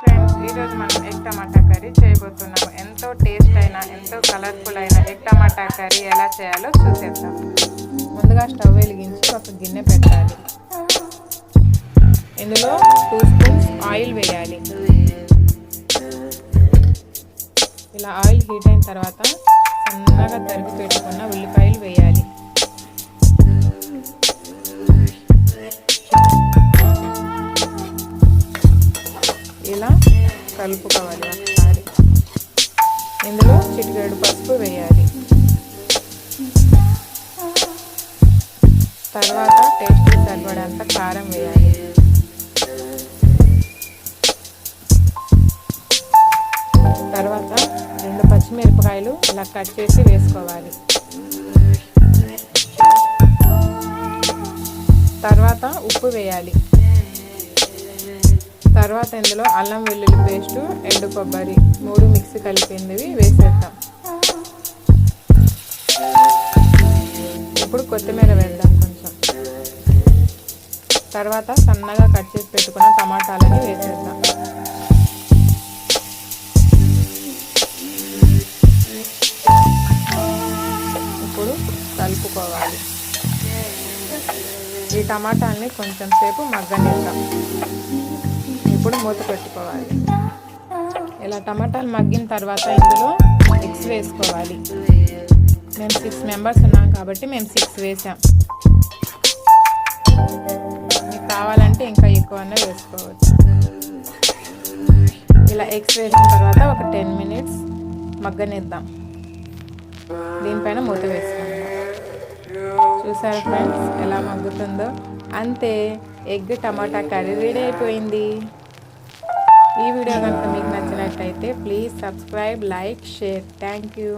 Friends, ఈరోజు మనం egg టమాటా curry చేయబోతున్నాము. ఎంతో టేస్ట్ అయినా ఎంతో కలర్ఫుల్ అయిన ఎగ్ టమాటా కర్రీ ఎలా చేయాలో చూసేద్దాం. ముందుగా స్టవ్ వెలిగించి ఒక గిన్నె పెట్టాలి. ఇందులో 2 స్పూన్స్ ఆయిల్ వేయాలి. ఇలా ఆయిల్ హీట్ అయిన తర్వాత సన్నగా తరిగి పెట్టుకున్న ఉల్లిపాయలు వేయాలి. ఇలా కలుపుకోవాలి ఒకసారి. ఇందులో చిటికెడు పసుపు వేయాలి. తర్వాత టేస్ట్ సరిపడేంత కారం వేయాలి. తర్వాత 2 పచ్చిమిరపకాయలు ఇలా కట్ చేసి వేసుకోవాలి. తర్వాత ఉప్పు వేయాలి. తర్వాత ఇందులో అల్లం వెల్లుల్లి పేస్టు, ఎండు కొబ్బరి 3 మిక్సీ కలిపింది వేసేద్దాం. ఇప్పుడు కొత్తిమీర వేద్దాం కొంచెం. తర్వాత సన్నగా కట్ చేసి పెట్టుకున్న టమాటాలని వేసేద్దాం. ఇప్పుడు కలుపుకోవాలి. ఈ టమాటాలని కొంచెం సేపు మగ్గనిద్దాం. ఇప్పుడు మూత పెట్టుకోవాలి. ఇలా టమాటాలు మగ్గిన తర్వాత ఇందులో ఎగ్స్ వేసుకోవాలి. మేము 6 మెంబర్స్ ఉన్నాం కాబట్టి మేము 6 వేసాం. మీకు కావాలంటే ఇంకా ఎక్కువనే వేసుకోవచ్చు. ఇలా ఎగ్స్ వేసిన తర్వాత ఒక 10 మినిట్స్ మగ్గనిద్దాం. దీనిపైన మూత వేసుకుందాం. చూసారా ఫ్రెండ్స్ ఎలా మగ్గుతుందో? అంతే, ఎగ్ టమాటా కర్రీ రెడీ అయిపోయింది. ఈ వీడియో కనుక మీకు నచ్చినట్టయితే please subscribe, like, share. Thank you.